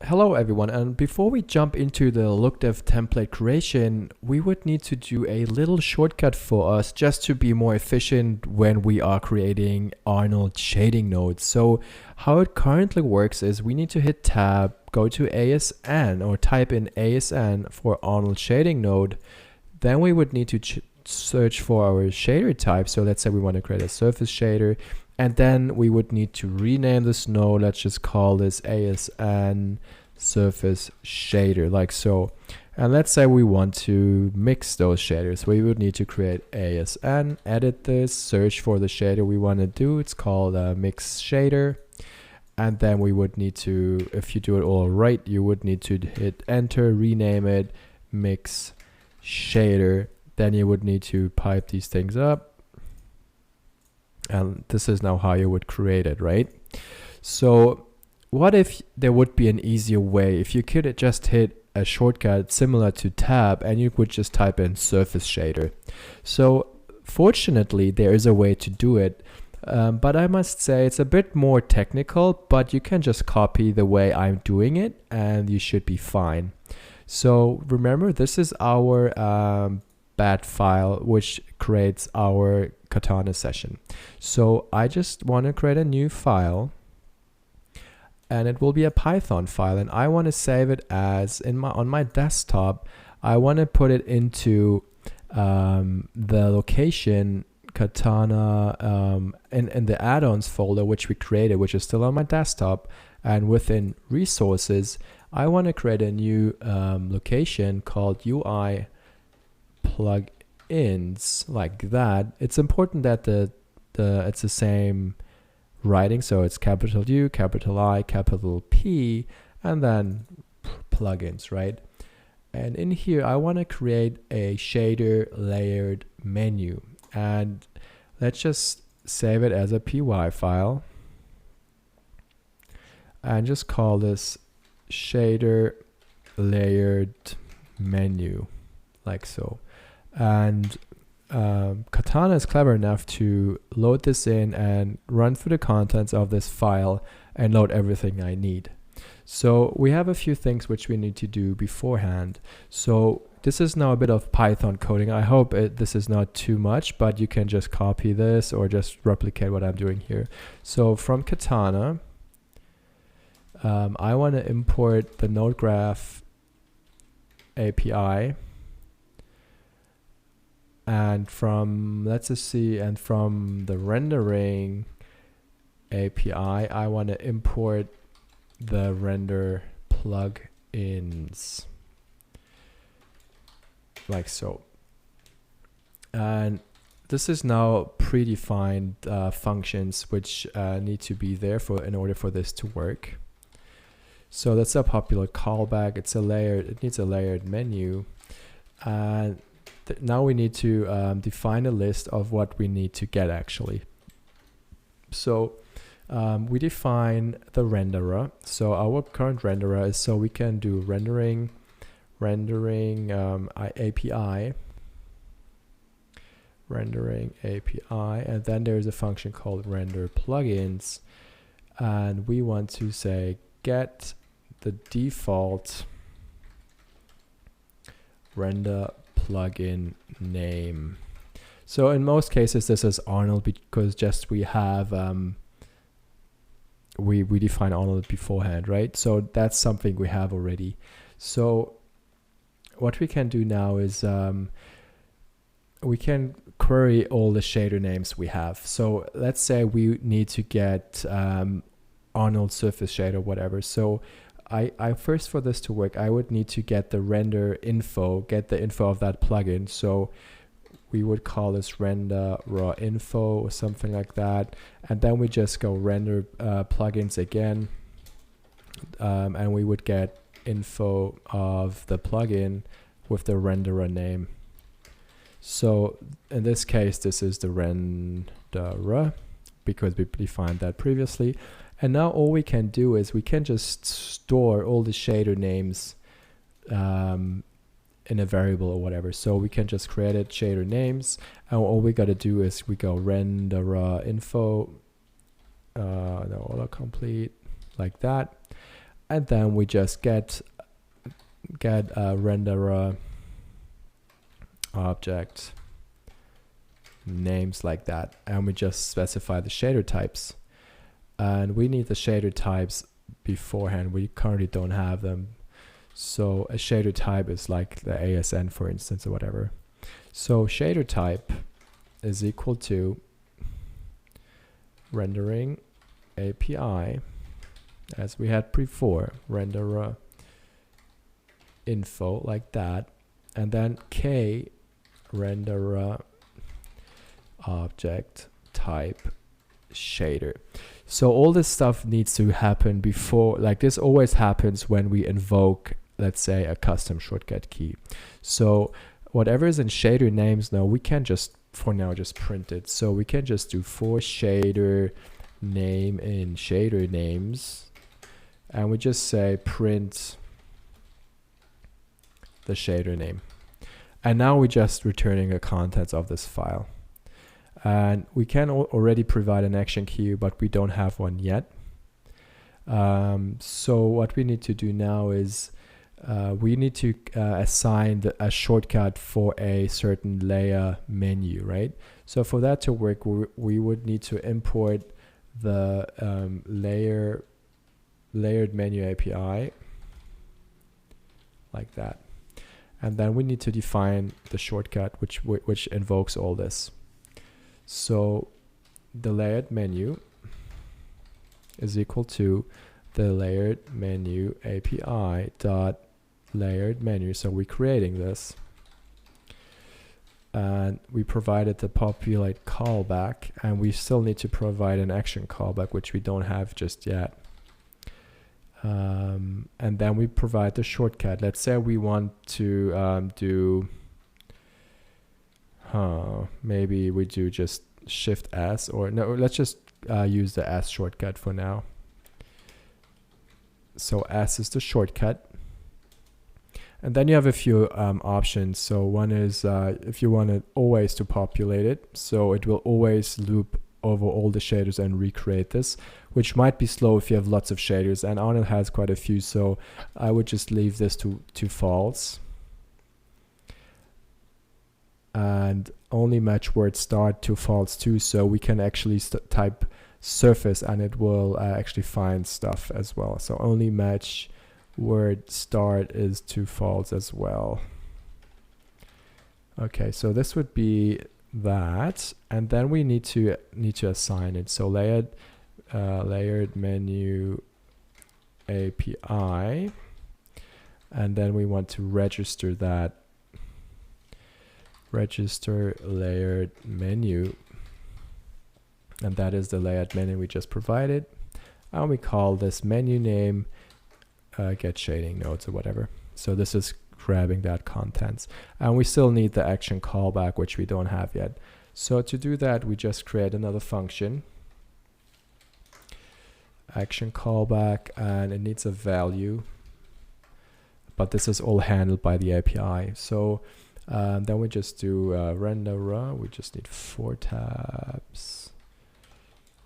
Hello everyone, and before we jump into the LookDev template creation, we would need to do a little shortcut for us just to be more efficient when we are creating Arnold shading nodes. So how it currently works is we need to hit tab, go to ASN or type in ASN for Arnold shading node. Then we would need to search for our shader type. So let's say we want to create a surface shader. And then we would need to rename this node. Let's just call this ASN surface shader, like so. And let's say we want to mix those shaders. We would need to create ASN, edit this, search for the shader we want to do. It's called a mix shader. And then we would need to, if you do it all right, you would need to hit enter, rename it, mix shader. Then you would need to pipe these things up. And this is now how you would create it, right? So what if there would be an easier way? If you could just hit a shortcut similar to tab and you could just type in surface shader. So fortunately, there is a way to do it. But I must say it's a bit more technical, but you can just copy the way I'm doing it and you should be fine. So remember, this is our bat file, which creates our Katana session. So I just want to create a new file and it will be a Python file, and I want to save it as on my desktop. I want to put it into the location Katana in the add-ons folder which we created, which is still on my desktop. And within resources, I want to create a new location called UI plugins, like that. It's important that it's the same writing, so it's capital U, capital I, capital P, and then plugins, right? And in here, I want to create a shader layered menu, and let's just save it as a py file and just call this shader layered menu, like so. And Katana is clever enough to load this in and run through the contents of this file and load everything I need. So we have a few things which we need to do beforehand. So this is now a bit of Python coding. I hope this is not too much, but you can just copy this or just replicate what I'm doing here. So from Katana, I want to import the node graph API. And from, let's just see, and from the rendering API, I want to import the render plugins, like so. And this is now predefined functions which need to be there in order for this to work. So that's a popular callback. It needs a layered menu. And now we need to define a list of what we need to get actually. So we define the renderer. So our current renderer is, so we can do rendering API, and then there's a function called render plugins, and we want to say get the default render plugin name. So in most cases this is Arnold, because just we have we define Arnold beforehand, right? So that's something we have already. So what we can do now is we can query all the shader names we have. So let's say we need to get Arnold surface shader, whatever. So I first, for this to work, I would need to get the render info, get the info of that plugin. So we would call this render raw info or something like that. And then we just go render plugins again. And we would get info of the plugin with the renderer name. So in this case, this is the renderer because we defined that previously. And now all we can do is we can just store all the shader names in a variable or whatever. So we can just create it shader names, and all we got to do is we go renderer info, no, autocomplete, like that. and then we just get a renderer object names like that, and we just specify the shader types, and we need the shader types beforehand. We currently don't have them, so a shader type is like the ASN, for instance, or whatever. So shader type is equal to rendering API, as we had before, renderer info, like that, and then k renderer object type shader. So all this stuff needs to happen before, like this always happens when we invoke, let's say, a custom shortcut key. So whatever is in shader names now, we can just for now just print it. So we can just do for shader name in shader names, and we just say print the shader name, and now we're just returning the contents of this file. And we can already provide an action key, but we don't have one yet. So what we need to do now is we need to assign a shortcut for a certain layer menu, right? So for that to work, we would need to import the layered menu API like that, and then we need to define the shortcut which invokes all this. So the layered menu is equal to the layered menu API dot layered menu. So we're creating this, and we provided the populate callback, and we still need to provide an action callback, which we don't have just yet. And then we provide the shortcut. Let's say we want to maybe we do just Shift S, or no, let's just use the S shortcut for now. So S is the shortcut, and then you have a few options. So one is if you want it always to populate it, so it will always loop over all the shaders and recreate this, which might be slow if you have lots of shaders, and Arnold has quite a few, so I would just leave this to false, and only match word start to false too, so we can actually type surface and it will actually find stuff as well. So only match word start is to false as well. Okay, so this would be that, and then we need to assign it. So layered menu API, and then we want to register that, register layered menu, and that is the layered menu we just provided, and we call this menu name get shading nodes or whatever. So this is grabbing that contents, and we still need the action callback, which we don't have yet. So to do that, we just create another function, action callback, and it needs a value, but this is all handled by the API. So then we just do renderer. We just need 4 tabs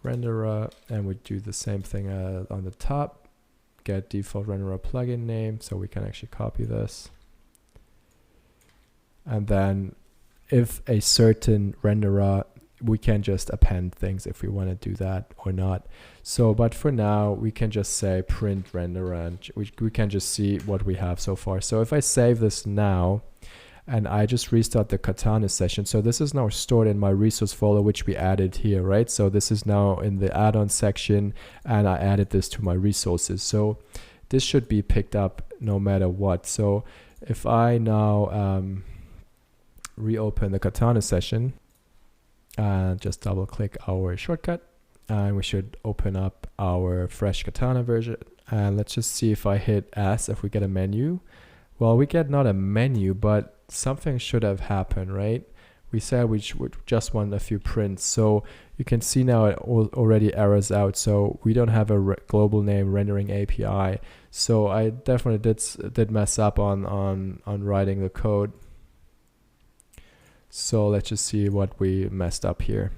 renderer, and we do the same thing on the top, get default renderer plugin name, so we can actually copy this. And then if a certain renderer, we can just append things if we want to do that or not. So, but for now, we can just say print renderer, and we can just see what we have so far. So if I save this now, and I just restart the Katana session, so this is now stored in my resource folder, which we added here, right? So this is now in the add-on section, and I added this to my resources. So this should be picked up no matter what. So if I now reopen the Katana session and just double click our shortcut, and we should open up our fresh Katana version, and let's just see if I hit S, if we get a menu. Well, we get not a menu, but something should have happened, right? We said we would just want a few prints, so you can see now it already errors out. So we don't have a global name rendering API. So I definitely did mess up on writing the code. So let's just see what we messed up here.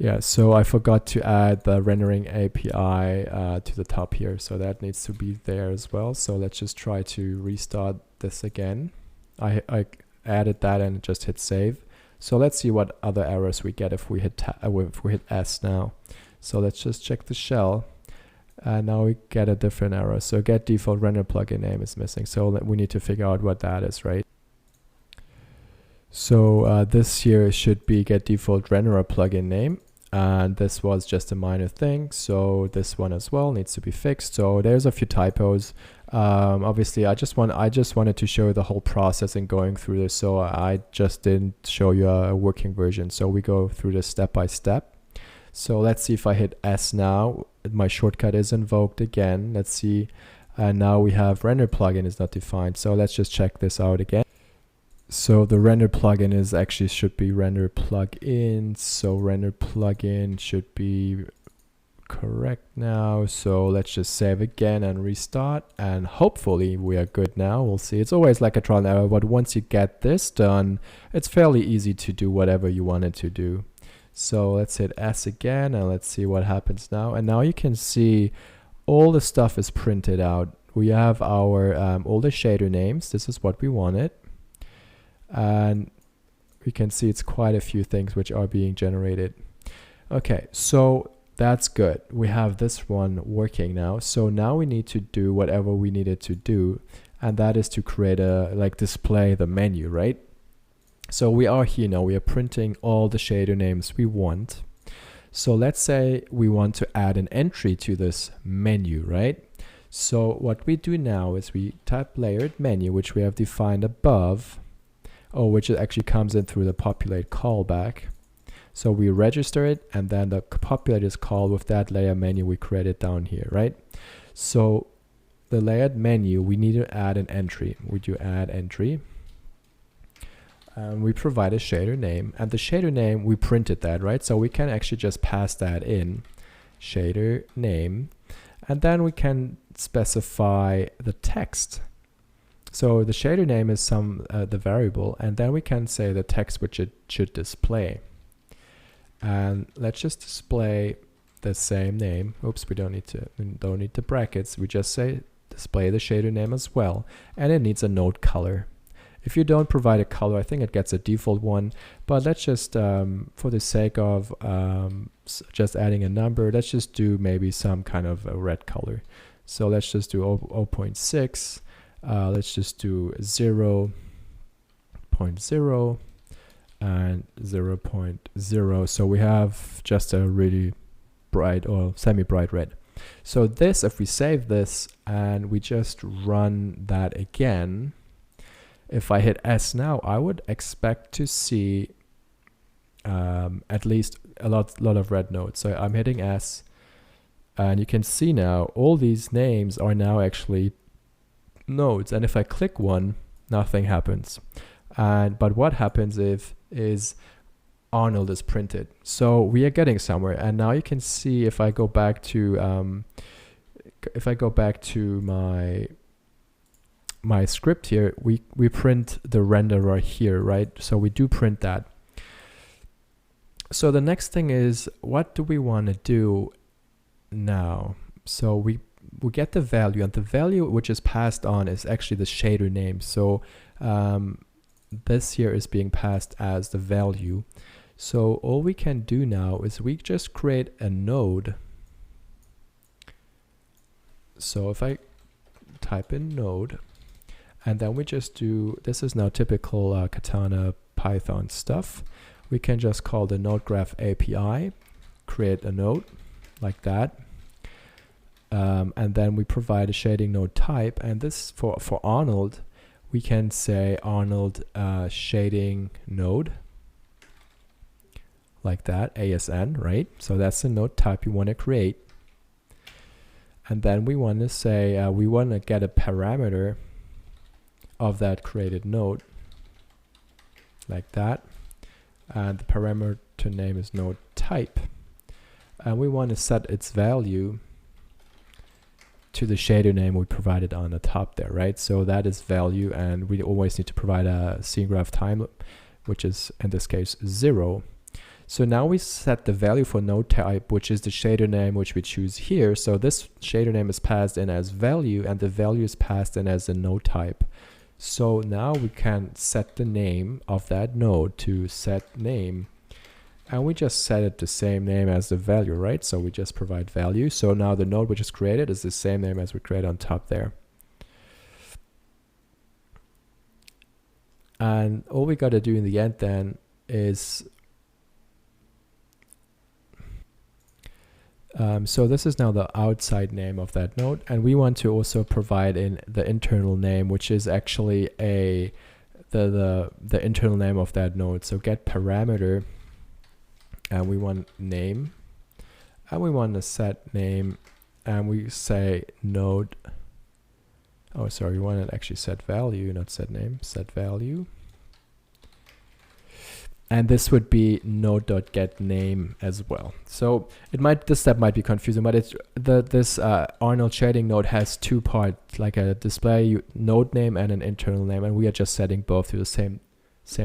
Yeah, so I forgot to add the rendering API to the top here, so that needs to be there as well. So let's just try to restart this again. I added that and just hit save. So let's see what other errors we get if we hit S now. So let's just check the shell. And now we get a different error. So get default render plugin name is missing. So we need to figure out what that is, right? So this here should be get default renderer plugin name. And this was just a minor thing. So this one as well needs to be fixed. So there's a few typos. Obviously, I just wanted to show the whole process and going through this. So I just didn't show you a working version. So we go through this step by step. So let's see if I hit S now, my shortcut is invoked again. Let's see. And now we have render plugin is not defined. So let's just check this out again. So the render plugin is actually should be render plugin. So render plugin should be correct now. So let's just save again and restart. And hopefully we are good now. We'll see. It's always like a trial and error, but once you get this done, it's fairly easy to do whatever you wanted to do. So let's hit S again and let's see what happens now. And now you can see all the stuff is printed out. We have our all the shader names. This is what we wanted. And we can see it's quite a few things which are being generated. Okay, so that's good. We have this one working now. So now we need to do whatever we needed to do. And that is to create a, display the menu, right? So we are here now, we are printing all the shader names we want. So let's say we want to add an entry to this menu, right? So what we do now is we type layered menu, which we have defined above, or which actually comes in through the populate callback. So we register it and then the populate is called with that layer menu we created down here, right? So the layered menu, we need to add an entry. We do add entry. We provide a shader name, and the shader name, we printed that, right? So we can actually just pass that in, shader name, and then we can specify the text. So the shader name is the variable, and then we can say the text which it should display. And let's just display the same name. Oops, we don't need the brackets. We just say display the shader name as well, and it needs a node color. If you don't provide a color, I think it gets a default one, but let's just, for the sake of just adding a number, let's just do maybe some kind of a red color. So let's just do 0.6, let's just do 0.0 and 0.0. So we have just a really bright or semi-bright red. So this, if we save this and we just run that again, if I hit S now, I would expect to see at least a lot of red nodes. So I'm hitting S, and you can see now all these names are now actually nodes. And if I click one, nothing happens. But what happens is Arnold is printed. So we are getting somewhere. And now you can see if I go back to my script here, we print the renderer here, right? So we do print that. So the next thing is, what do we want to do now? So we get the value, and the value which is passed on is actually the shader name. So this here is being passed as the value. So all we can do now is we just create a node. So if I type in node, and then we just do, this is now typical Katana Python stuff. We can just call the node graph API, create a node like that. And then we provide a shading node type. And this for Arnold, we can say Arnold shading node like that, ASN, right? So that's the node type you want to create. And then we want to say, we want to get a parameter of that created node like that. And the parameter name is node type. And we want to set its value to the shader name we provided on the top there, right? So that is value, and we always need to provide a scene graph time, which is in this case 0. So now we set the value for node type, which is the shader name which we choose here. So this shader name is passed in as value, and the value is passed in as a node type. So now we can set the name of that node to set name, and we just set it the same name as the value, right? So we just provide value. So now the node which is created is the same name as we create on top there. And all we got to do in the end then is so this is now the outside name of that node, and we want to also provide in the internal name, which is actually the internal name of that node. So get parameter, and we want name, and we want to set name, and we say node. Oh, sorry, we want to actually set value, not set name, set value. And this would be node.getName as well. So this step might be confusing, but it's this Arnold shading node has two parts, like a display node name and an internal name, and we are just setting both to the same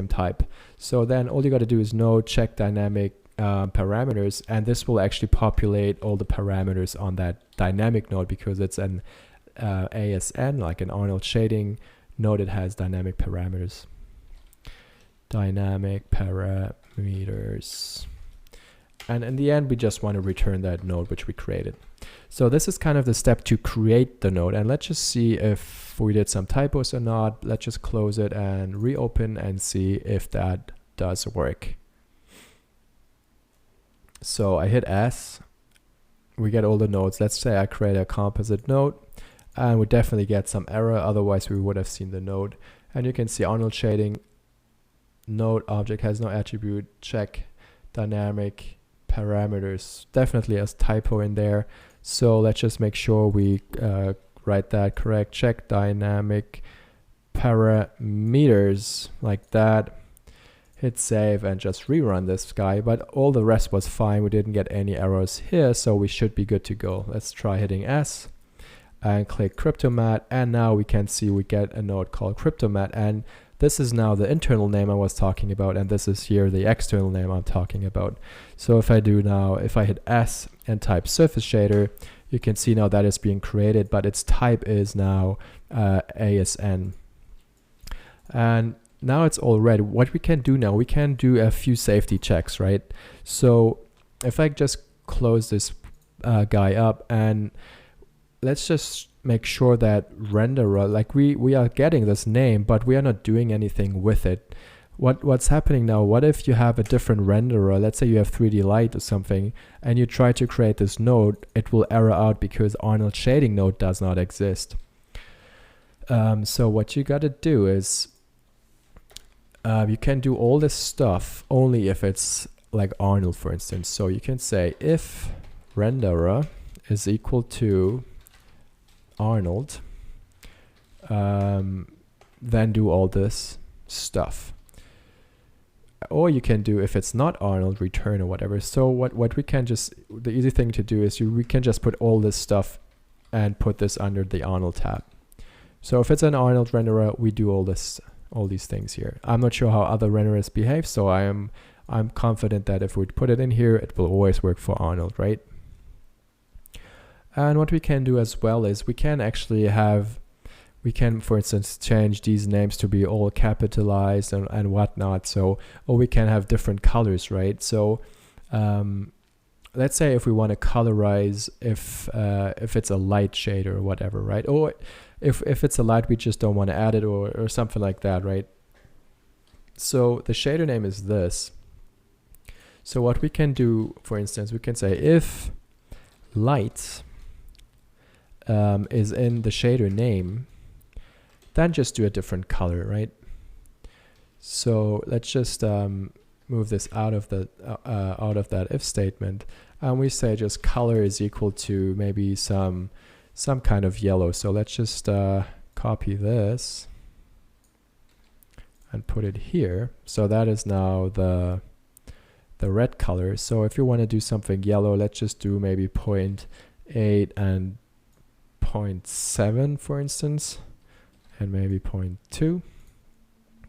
type. So then all you got to do is node check dynamic parameters, and this will actually populate all the parameters on that dynamic node because it's an ASN, like an Arnold shading node. It has dynamic parameters. Dynamic parameters, and in the end we just want to return that node which we created. So this is kind of the step to create the node, and let's just see if we did some typos or not. Let's just close it and reopen and see if that does work. So I hit S, we get all the nodes. Let's say I create a composite node, and we definitely get some error, otherwise we would have seen the node. And you can see Arnold shading node object has no attribute, check dynamic parameters, definitely a typo in there. So let's just make sure we write that correct. Check dynamic parameters, like that. Hit save and just rerun this guy, but all the rest was fine. We didn't get any errors here, so we should be good to go. Let's try hitting S and click Cryptomat, and now we can see we get a node called Cryptomat, and this is now the internal name I was talking about, and this is here the external name I'm talking about. So if I hit S and type surface shader, you can see now that is being created, but its type is now ASN. And now it's all ready. What we can do now, we can do a few safety checks, right? So if I just close this guy up, and let's just make sure that renderer, like we are getting this name, but we are not doing anything with it. What's happening now? What if you have a different renderer? Let's say you have 3D Light or something, and you try to create this node. It will error out because Arnold shading node does not exist. So what you got to do is you can do all this stuff only if it's like Arnold, for instance. So you can say if renderer is equal to Arnold, then do all this stuff. Or you can do, if it's not Arnold, return or whatever. So what we can just, the easy thing to do is we can just put all this stuff and put this under the Arnold tab. So if it's an Arnold renderer, we do all these things here. I'm not sure how other renderers behave, so I'm confident that if we put it in here, it will always work for Arnold, right? And what we can do as well is we can actually for instance, change these names to be all capitalized and whatnot. So, or we can have different colors, right? So let's say if we want to colorize if it's a light shader or whatever, right? Or if it's a light, we just don't want to add it or something like that, right? So the shader name is this. So what we can do, for instance, we can say if light is in the shader name, then just do a different color, right? So let's just move this out of that if statement, and we say just color is equal to maybe some kind of yellow. So let's just copy this and put it here. So that is now the red color. So if you want to do something yellow, let's just do maybe 0.8 and 0.7, for instance, and maybe 0.2.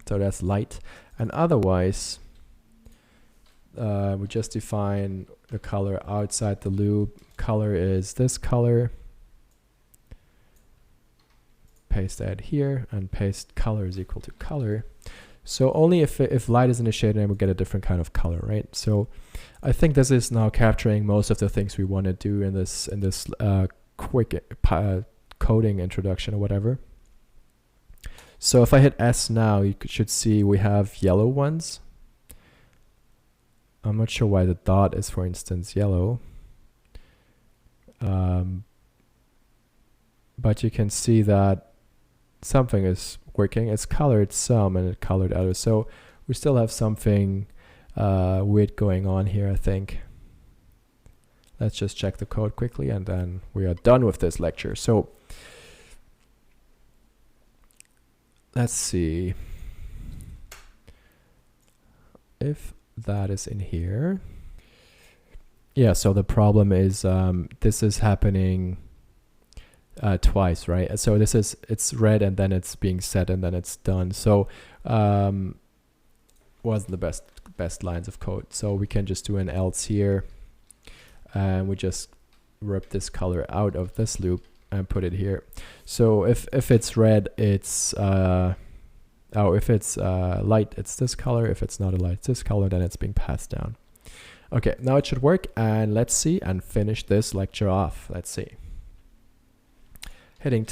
So that's light. And otherwise, we just define the color outside the loop. Color is this color. Paste that here and paste color is equal to color. So only if light is in the shader name, we get a different kind of color, right? So I think this is now capturing most of the things we want to do in this quick coding introduction or whatever. So if I hit S now, you should see we have yellow ones. I'm not sure why the dot is, for instance, yellow. But you can see that something is working. It's colored some and it colored others. So we still have something weird going on here, I think. Let's just check the code quickly and then we are done with this lecture. So let's see if that is in here. Yeah, so the problem is this is happening twice, right? So it's red and then it's being set and then it's done. So wasn't the best lines of code. So we can just do an else here and we just rip this color out of this loop and put it here. So if it's red, it's if it's light, it's this color. If it's not a light, it's this color, then it's being passed down. Okay, now it should work, and let's see and finish this lecture off. Let's see. Hitting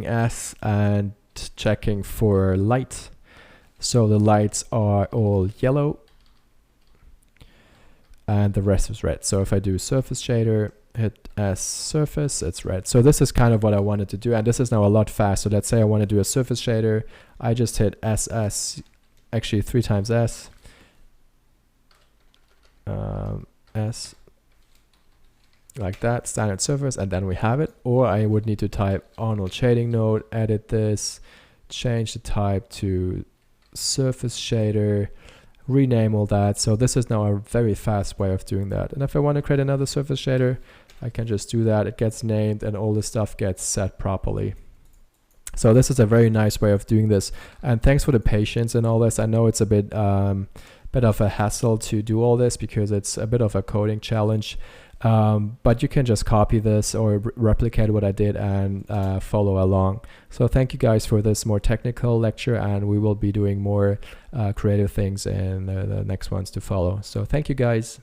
S and checking for light. So the lights are all yellow and the rest is red. So if I do surface shader, hit S surface, it's red. So this is kind of what I wanted to do, and this is now a lot faster. Let's say I want to do a surface shader. I just hit SS, actually 3 times S, S, like that, standard surface, and then we have it. Or I would need to type Arnold shading node, edit this, change the type to surface shader, rename all that. So this is now a very fast way of doing that. And if I want to create another surface shader, I can just do that. It gets named and all the stuff gets set properly. So this is a very nice way of doing this. And thanks for the patience and all this. I know it's a bit of a hassle to do all this because it's a bit of a coding challenge. But you can just copy this or replicate what I did and follow along. So thank you guys for this more technical lecture, and we will be doing more creative things in the next ones to follow. So thank you guys.